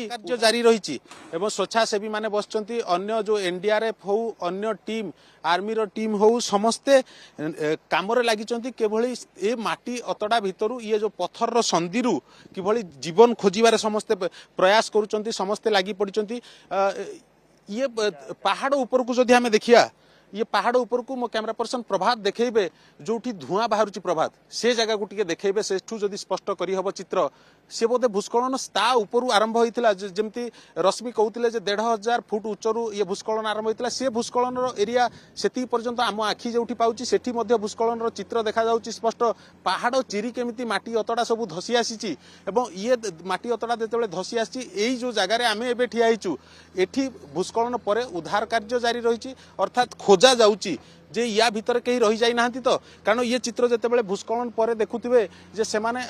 कार्य जारी रही स्वेच्छासेवी माने बसचंती अन्य जो एनडीआरएफ हो अन्य टीम आर्मी रो टीम हो समस्ते काम लगी केभली ए माटी अतड़ा भितर ये जो पत्थर रो संदिरु किभली जीवन खोजिबार समस्ते प्रयास करुचंती समस्ते लगी पड़चंती ये पहाड़ ऊपर को जदि आमे देखिया ये पहाड़ ऊपर को मो कैमरा पर्सन प्रभात देखेबे जोठी धुआं बाहरुची प्रभात से जगह को टिके देखेबे सेठू जदि स्पष्ट करी हबो चित्र से बोधे भूस्खलन ता ऊपर आरंभ होइतिला जेमती रश्मि कहउतिले जे 1500 फुट उच्चरू ये भूस्खलन आरंभ होइतिला से भूस्खलन रो एरिया सेती पर्यंत आम आखि जोठी पाउची सेठी मध्ये भूस्खलन रो चित्र देखा जाउची स्पष्ट पहाड़ चिरी केमिति माटी अतड़ा सब धसी आसीची एवं ये माटी अतड़ा जेतेबेले धसी आसी एई जो जगह रे आमे एबे ठिया हिचू एठी भूस्खलन परे उद्धार कार्य जारी रहिची अर्थात खोजा जाउची जे या भीतर कहीं रही जाई नाहंती तो कारण ये चित्र जेतेबेले भूस्खलन परे देखुथिबे जे से माने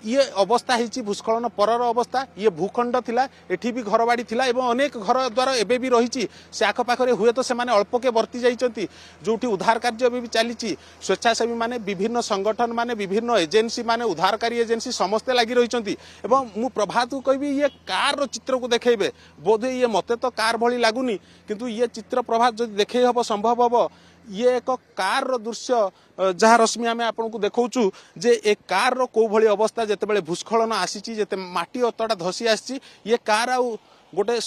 ये अवस्था हिची भूस्खलन परर अवस्था ये भूखंड थिला एठी भी घरबाड़ी थिला एवं अनेक घर द्वार एबे भी रहिची से आख पाखरे हुए तो से माने अल्प के बर्ती जाइचंती जोठी उद्धार कार्य भी चलीची स्वेच्छासेवी माने विभिन्न संगठन माने विभिन्न एजेंसी माने उद्धारकारी एजेंसी समस्ते लगी रहिचंती एवं मु प्रभात को कहबी ये कार रो चित्र को देखेबे बोधे ये मते तो कार भली लागुनी किंतु ये चित्र प्रभात जदि देखे हबो संभव हबो ये एक कार रो दृश्य जहाँ रश्मि आमे आपन को देखौचु जे एक कार रो को भली अवस्था जेतेबेले भूस्खलन आसीची जेते माटी अतड़ा धसी आसीची ये कार आ गोटे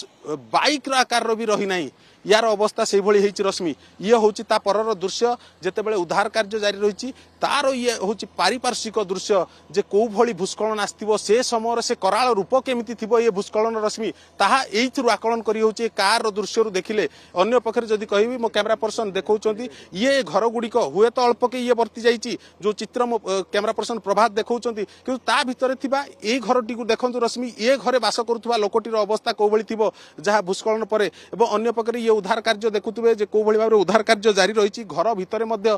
बाइक रो आकार रो भी रही नाही यार अवस्था से भली हेची रश्मि ये होची ता परर दृश्य जेतेबेले उद्धार कार्य जारी रहिची तार ये होची पारिपार्श्विक दृश्य जे को भली भूस्खलन आस्तिबो से समय से कराल रूप केमिति थिबो ये भूस्खलन रश्मि ताहा एइथरु आकलन करी होची कार रो दृश्य रु देखिले अन्य पखरे जदि कहिबी मो कैमरा पर्सन देखौचंती ये घर गुड़िक हुए तो अल्प के ये बर्ती जाइची जो चित्र मो कैमरा पर्सन प्रभात देखौचंती किंतु ता भितरे थिबा ए घरटी को देखंतु रश्मि ए घरे बास करुथबा लोकटीर अवस्था को भली थिबो जहा भूस्खलन परे एवं अन्य पखरे उद्धार कार्य देखुवे जे को भली भाबरे उद्धार कार्य जारी रही घर भितर मध्य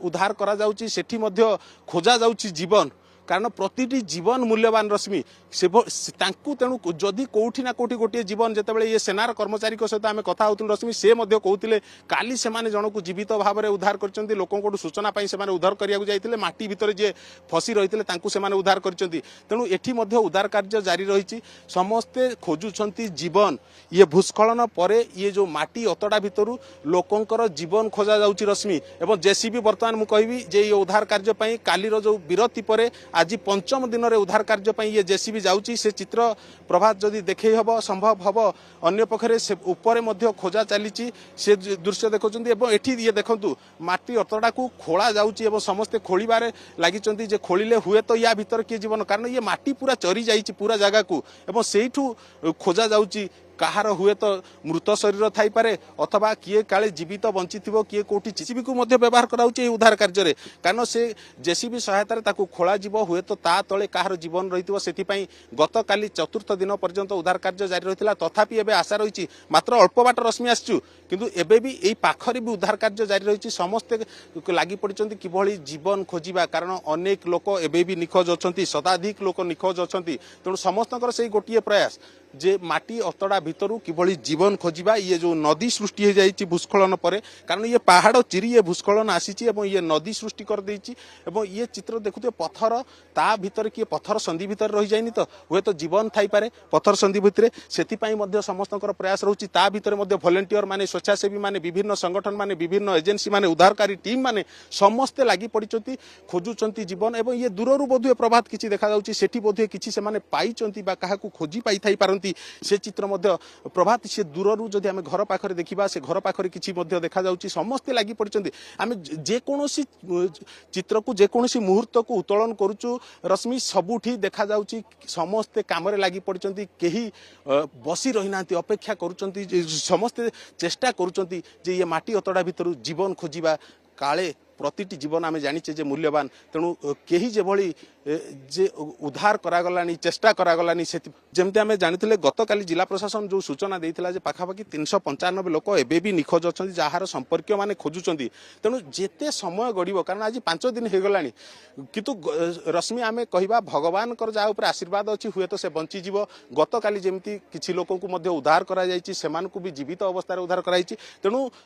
उद्धार करा जाउची सेठी मध्य खोजा जाउची जीवन कारण प्रतिटी जीवन मूल्यवान रश्मि से तेणु जदि कौटी ना कौटी गोटे जीवन जितेबाला ये सेनार कर्मचारी सहित आम कथा होती रश्मि से कहते काली से जन को जीवित भाव में उद्धार कर लोक सूचना से उद्धार करने जाते माटी भितर जी फसी रही से उद्धार कर तेणु एटी उद्धार कार्य जारी रही समस्ते खोजुंट जीवन ये भूस्खलन पर ये जो माटी अतड़ा भितर लोकंर जीवन खोजा जाउची रश्मि एवं जेसीबी बर्तमान मुझे कहबी जे ये उद्धार कार्य काली जो विरति पर आज पंचम दिन रे उद्धार कार्य ये जेसीबी जाउची से चित्र प्रभात जदि देखे हबो संभव हबो अन्य पखरे से ऊपर मध्य खोजा चलीची से दृश्य देखौचंती एवं एठी ये देखंतु माटी अतड़ा को खोला जाउची एवं समस्ते खोलिबारे लागिचंती जे खोलिले हुए तो या भीतर के जीवन कारण ये माटी पूरा चरी जाइची पूरा जगह को एवं सेठू खोजा जाउची कहार हुए तो मृत शरीर थाई पारे अथवा किए काले जीवित बंची थी किए कोठी जेसीबी को मध्य व्यवहार कराउची उद्धार कार्य कारण से जेसीबी सहायतार ताकू खोला जीव हुए तो ता तले कहार जीवन रही से गत काली चतुर्थ दिन पर्यंत उद्धार कार्य जारी रही तथापि एबे आशा रही मात्र अल्प बाट रश्मि आसचु किंतु एबे भी एई पाखरे भी उद्धार कार्य जारी रही समस्ते लगी पड़चंती किभली जीवन खोजिबा कारण अनेक लोक एबे भी निखोज अछंती शताधिक लोक निखोज अछंती तेणु समस्तकर से गोटिए प्रयास जे माटी अतड़ा भितरु किभली जीवन खोजिबा ये जो नदी सृष्टि हो जाइए भूस्खलन पर कारण ये पहाड़ चिरी ये भूस्खलन आसीची एवं ये नदी सृष्टि कर देइची एवं ये चित्र देखुते पत्थर ता भीतर किए पत्थर संधि भीतर रही जाइनी तो हुए तो जीवन थाई पारे पत्थर संधि भितर सेतिपाई मध्य समस्तकर प्रयास रहउची ता भीतर मध्य वॉलंटियर माने स्वेच्छासेवी माने विभिन्न संगठन माने विभिन्न एजेंसी माने उद्धारकारी टीम माने समस्ते लागि पड़िचंती खोजुचंती जीवन एवं ये दूररु बोधुए प्रभात किछि देखा जाउची सेठी बोधुए किछि से माने पाइचंती बा काहाकू खोजी पाई थाई पारंती से चित्र मध्य प्रभात से दूररू जदि आम घर पाखरे देखा से घर पाखरे किछि मध्य देखा जाउची समस्ते लागि पड़िचंती आम जेकोसी चित्र को जेकोसी मुहूर्त को उत्तोलन करूचु रश्मि सबुठी देखा जाउची समस्ते काम रे लागि पड़िचंती केही बसी रही नांती अपेक्षा करूचंती समस्ते चेष्टा करूचंती जे ये माटी अतड़ा भितर जीवन खोजिबा काले प्रतिटी जीवन आम जानिचे जे मूल्यवान तेणु केही जे भली जे उद्धार करागलानी चेष्टा करागलानी से जमती आम जानी गत काली जिला प्रशासन जो सूचना देइथिला जे पाखापाखि 395 लोक एबे भी निखोज अछंती जहार संपर्क माने खोजुचंती तेणु जेते समय गड़िबो कारण आज 5 दिन हो गलानी किंतु रश्मि आमे कहिबा भगवान कर जा ऊपर आशीर्वाद अछि हुए तो से बंची जीव गत काली जेमती किछि लोक को मध्य उद्धार करा जायछि सेमान को भी जीवित अवस्था रे उद्धार कराइछि तेणु